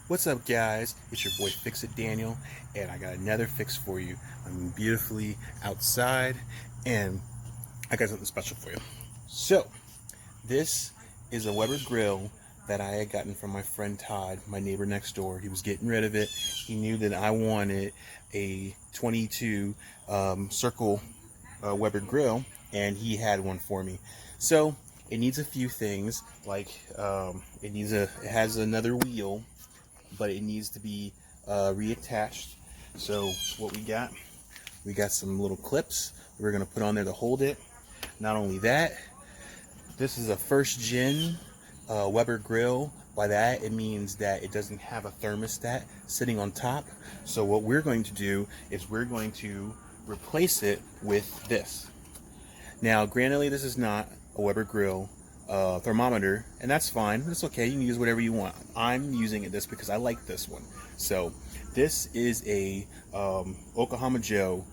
What's up, guys? It's your boy Fix It Daniel, and I got another fix for you. I'm beautifully outside, and I got something special for you. So, this is a Weber grill that I had gotten from my friend Todd, my neighbor next door. He was getting rid of it. He knew that I wanted a 22 circle Weber grill, and he had one for me. So, it needs a few things, like it has another wheel, but it needs to be reattached. So what we got some little clips we're gonna put on there to hold it. Not only that, this is a first gen Weber grill. By that, it means that it doesn't have a thermostat sitting on top. So what we're going to do is we're going to replace it with this. Now, granted, this is not a Weber grill thermometer, and that's fine. It's okay. You can use whatever you want. I'm using this because I like this one. So this is a Oklahoma Joe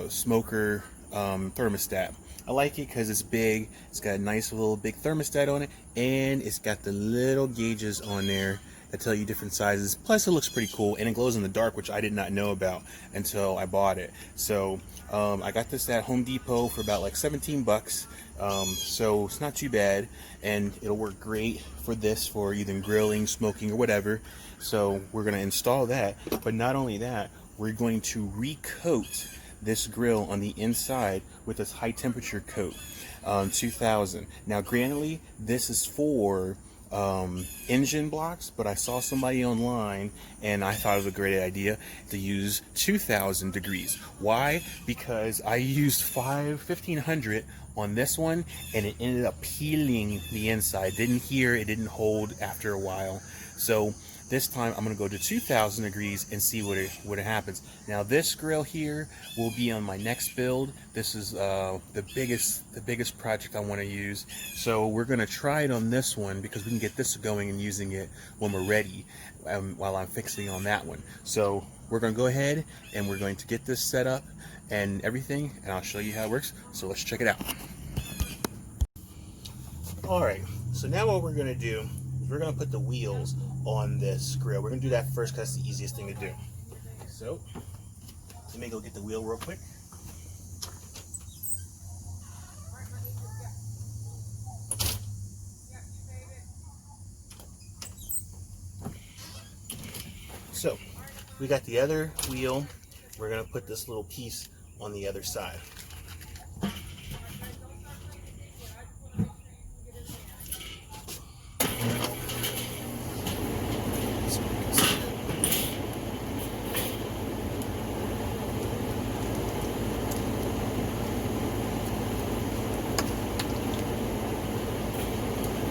smoker thermostat. I like it because it's big. It's got a nice little big thermostat on it, and it's got the little gauges on there that tell you different sizes. Plus, it looks pretty cool, and it glows in the dark, which I did not know about until I bought it. So I got this at Home Depot for about like 17 bucks. So it's not too bad, and it'll work great for this, for either grilling, smoking, or whatever. So we're going to install that. But not only that, we're going to recoat this grill on the inside with this high temperature coat, 2000. Now, granted, this is for engine blocks, but I saw somebody online and I thought it was a great idea to use 2000 degrees. Why? Because I used 1500 on this one, and it ended up peeling the inside. It didn't hold after a while. So this time I'm going to go to 2000 degrees and see what it happens. Now, this grill here will be on my next build. This is the biggest project I want to use. So we're going to try it on this one because we can get this going and using it when we're ready, while I'm fixing on that one. So we're going to go ahead and we're going to get this set up and everything, and I'll show you how it works. So let's check it out. Alright, so now what we're going to do is we're going to put the wheels on this grill. We're going to do that first because that's the easiest thing to do. So let me go get the wheel real quick. So we got the other wheel. We're going to put this little piece on the other side.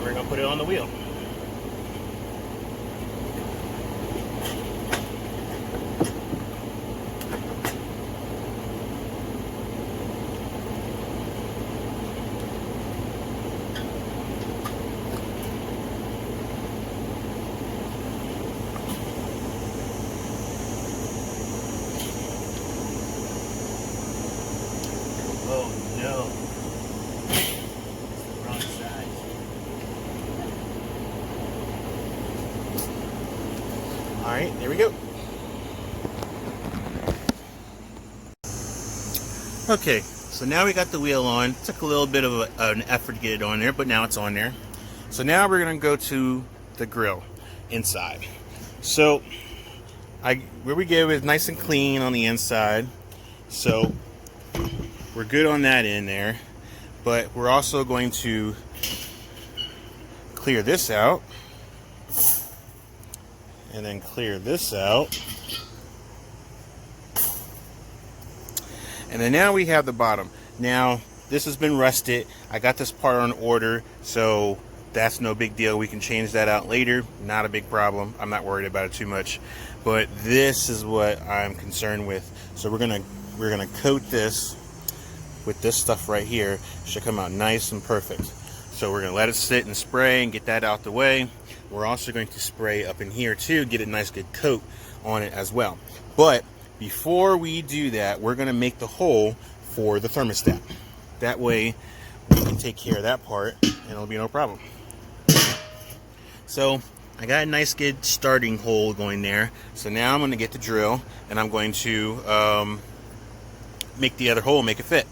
We're going to put it on the wheel. Oh no, it's the wrong side. Alright, there we go. Okay, so now we got the wheel on. It took a little bit of an effort to get it on there, but now it's on there. So now we're going to go to the grill inside. So where we get it is nice and clean on the inside. So we're good on that in there, but we're also going to clear this out, and then clear this out, and then now we have the bottom. Now this has been rusted. I got this part on order, so that's no big deal. We can change that out later. Not a big problem. I'm not worried about it too much, but this is what I'm concerned with. So we're gonna coat this with this stuff right here. It should come out nice and perfect. So we're gonna let it sit and spray and get that out the way. We're also going to spray up in here too, get a nice good coat on it as well. But before we do that, we're gonna make the hole for the thermostat. That way we can take care of that part and it'll be no problem. So I got a nice good starting hole going there. So now I'm going to get the drill and I'm going to make the other hole, make it fit.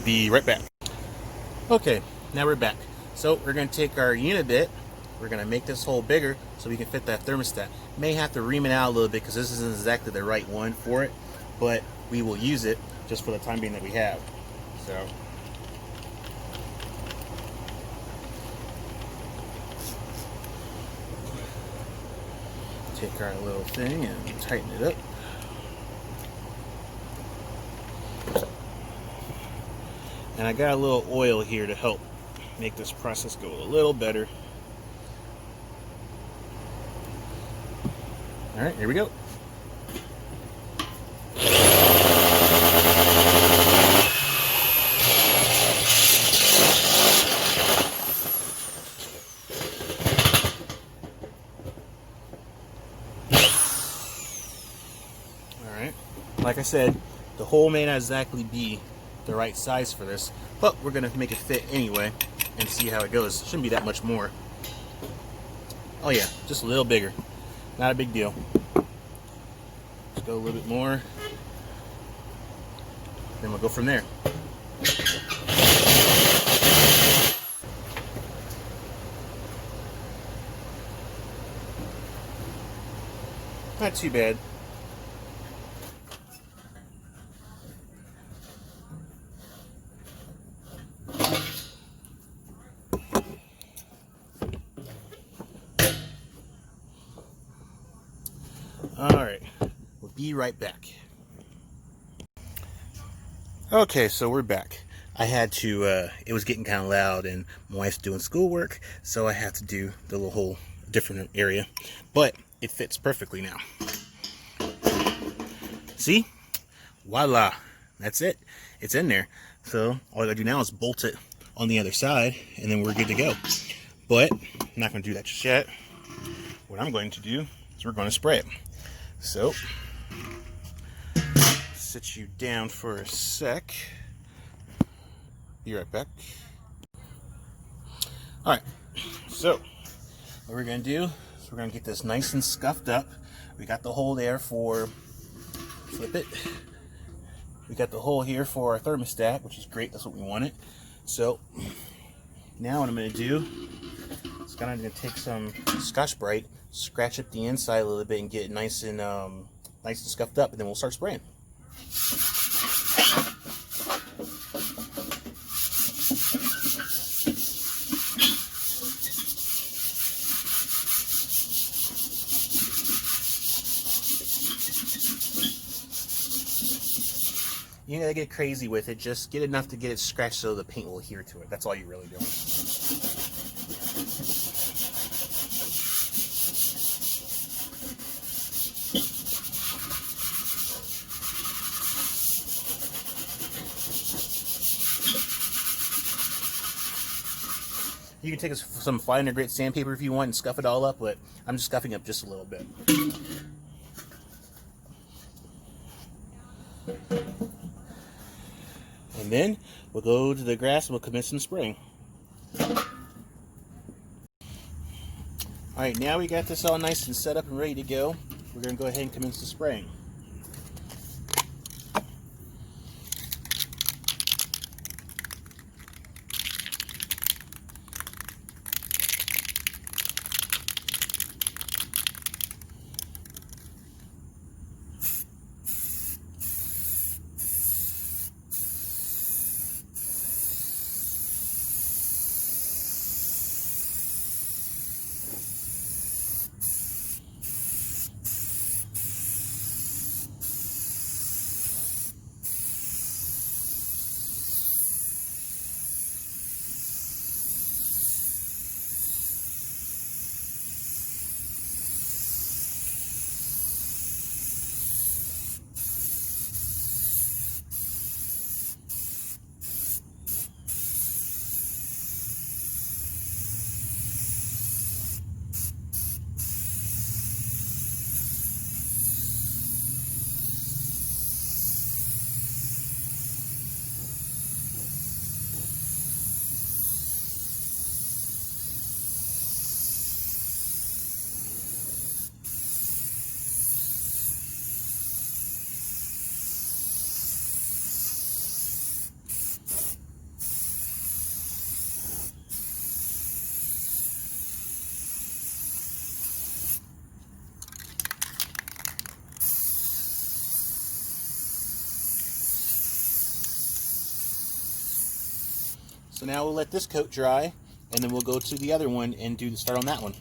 Be right back. Okay, now we're back. So we're going to take our unit bit, we're going to make this hole bigger so we can fit that thermostat. May have to ream it out a little bit because this isn't exactly the right one for it, but we will use it just for the time being that we have. So take our little thing and tighten it up. And I got a little oil here to help make this process go a little better. All right, here we go. All right, like I said, the hole may not exactly be the right size for this, but we're gonna make it fit anyway and see how it goes. Shouldn't be that much more. Oh yeah, just a little bigger. Not a big deal. Let's go a little bit more. Then we'll go from there. Not too bad. Alright, we'll be right back. Okay, so we're back. I had to, it was getting kind of loud and my wife's doing schoolwork, so I had to do the little whole different area. But it fits perfectly now. See? Voila. That's it. It's in there. So all I gotta do now is bolt it on the other side and then we're good to go. But I'm not going to do that just yet. What I'm going to do is we're going to spray it. So, sit you down for a sec. Be right back. Alright, so what we're going to do is we're going to get this nice and scuffed up. We got the hole there for, flip it. We got the hole here for our thermostat, which is great, that's what we wanted. So, now what I'm going to do is kind of going to take some Scotch-Brite, scratch up the inside a little bit and get it nice and scuffed up, and then we'll start spraying. You gotta get crazy with it, just get enough to get it scratched so the paint will adhere to it. That's all you're really doing. You can take some finer grit sandpaper if you want and scuff it all up, but I'm just scuffing up just a little bit. And then we'll go to the grass and we'll commence some spraying. Alright, now we got this all nice and set up and ready to go. We're going to go ahead and commence the spraying. So now we'll let this coat dry, and then we'll go to the other one and start on that one.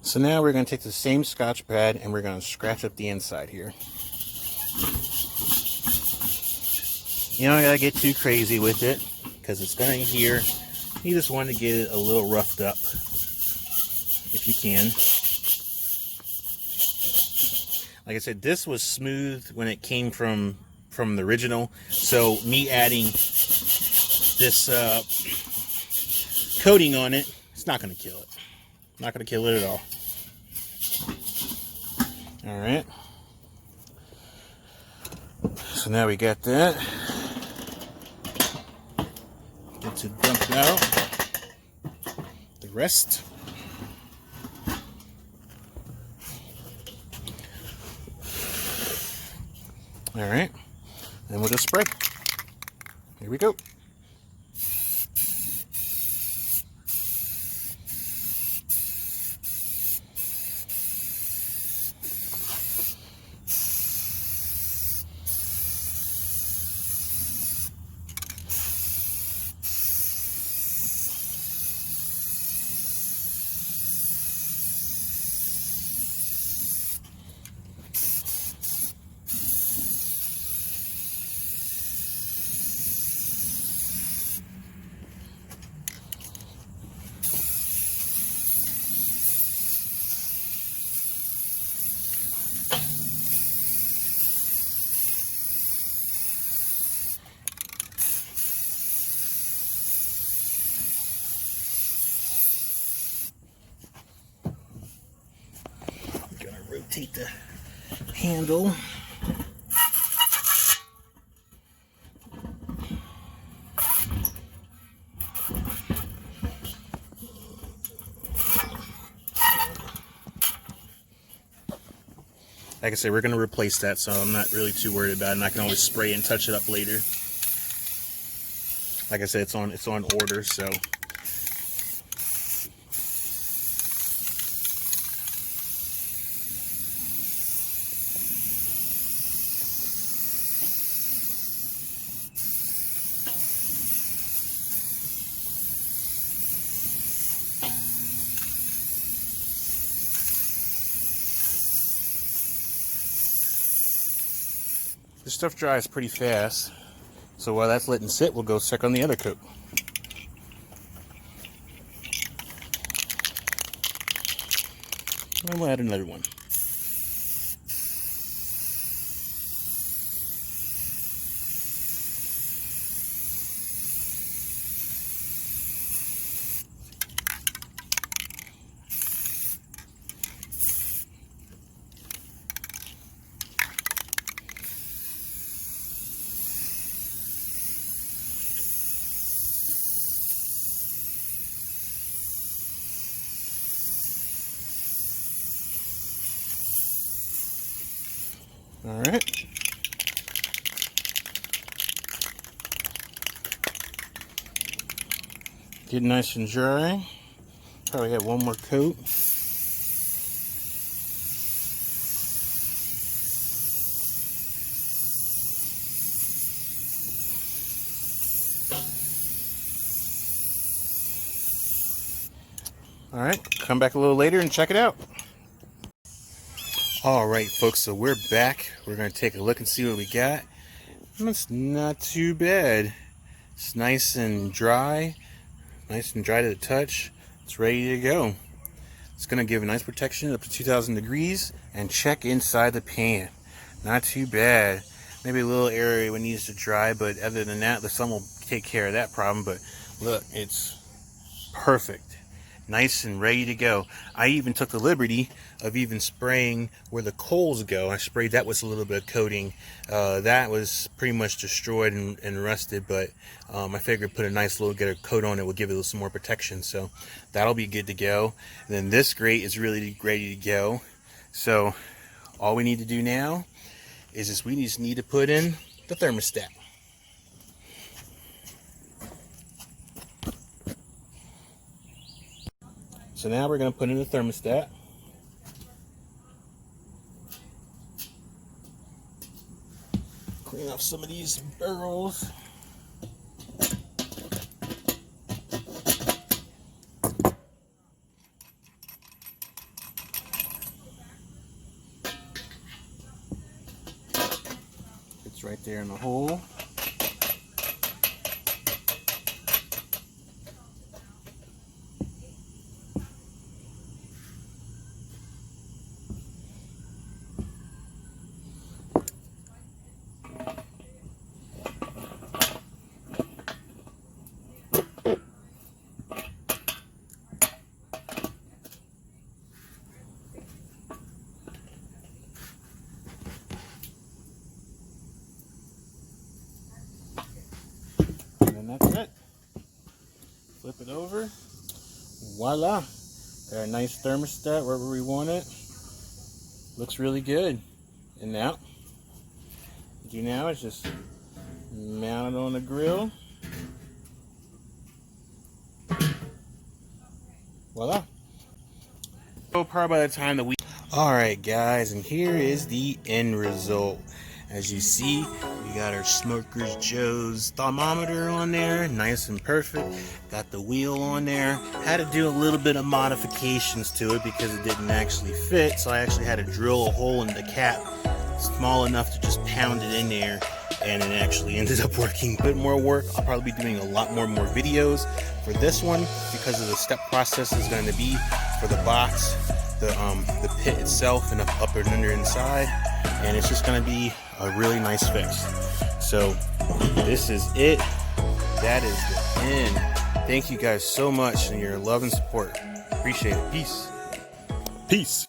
So now we're going to take the same Scotch pad and we're going to scratch up the inside here. You don't gotta get too crazy with it because it's going to adhere. You just want to get it a little roughed up if you can. Like I said, this was smooth when it came from the original, so me adding this coating on it, it's not going to kill it. Not going to kill it at all. All right. So now we got that. Get to dump out the rest. All right. And we'll just spray. Here we go. Rotate the handle. Like I said, we're going to replace that, so I'm not really too worried about it, and I can always spray and touch it up later. Like I said, it's on order, so. This stuff dries pretty fast, so while that's letting sit, we'll go check on the other coat. And we'll add another one. All right. Get nice and dry. Probably have one more coat. All right, come back a little later and check it out. All right, folks, so we're back. We're going to take a look and see what we got. It's not too bad. It's nice and dry to the touch. It's ready to go. It's going to give a nice protection up to 2,000 degrees and check inside the pan. Not too bad. Maybe a little area when it needs to dry, but other than that, the sun will take care of that problem. But look, it's perfect. Nice and ready to go. I even took the liberty of even spraying where the coals go. I sprayed that with a little bit of coating. That was pretty much destroyed and rusted, but I figured put a nice little get a coat on it will give it some more protection. So that'll be good to go. And then this grate is really ready to go. So all we need to do now is we just need to put in the thermostat. So now we're going to put in the thermostat. Clean off some of these barrels. It's right there in the hole. And that's it. Flip it over. Voila. Got a nice thermostat wherever we want it. Looks really good. And now, what you do now is just mount it on the grill. Voila. So probably by the time that we... Alright guys, and here is the end result. As you see, we got our Smokers Joe's thermometer on there, nice and perfect. Got the wheel on there. Had to do a little bit of modifications to it because it didn't actually fit, so I actually had to drill a hole in the cap small enough to just pound it in there, and it actually ended up working. A bit more work. I'll probably be doing a lot more videos for this one because of the step process is going to be for the box, the pit itself, and up and under inside, and it's just going to be a really nice fix. So this is it. That is the end. Thank you guys so much and your love and support. Appreciate it. Peace. Peace.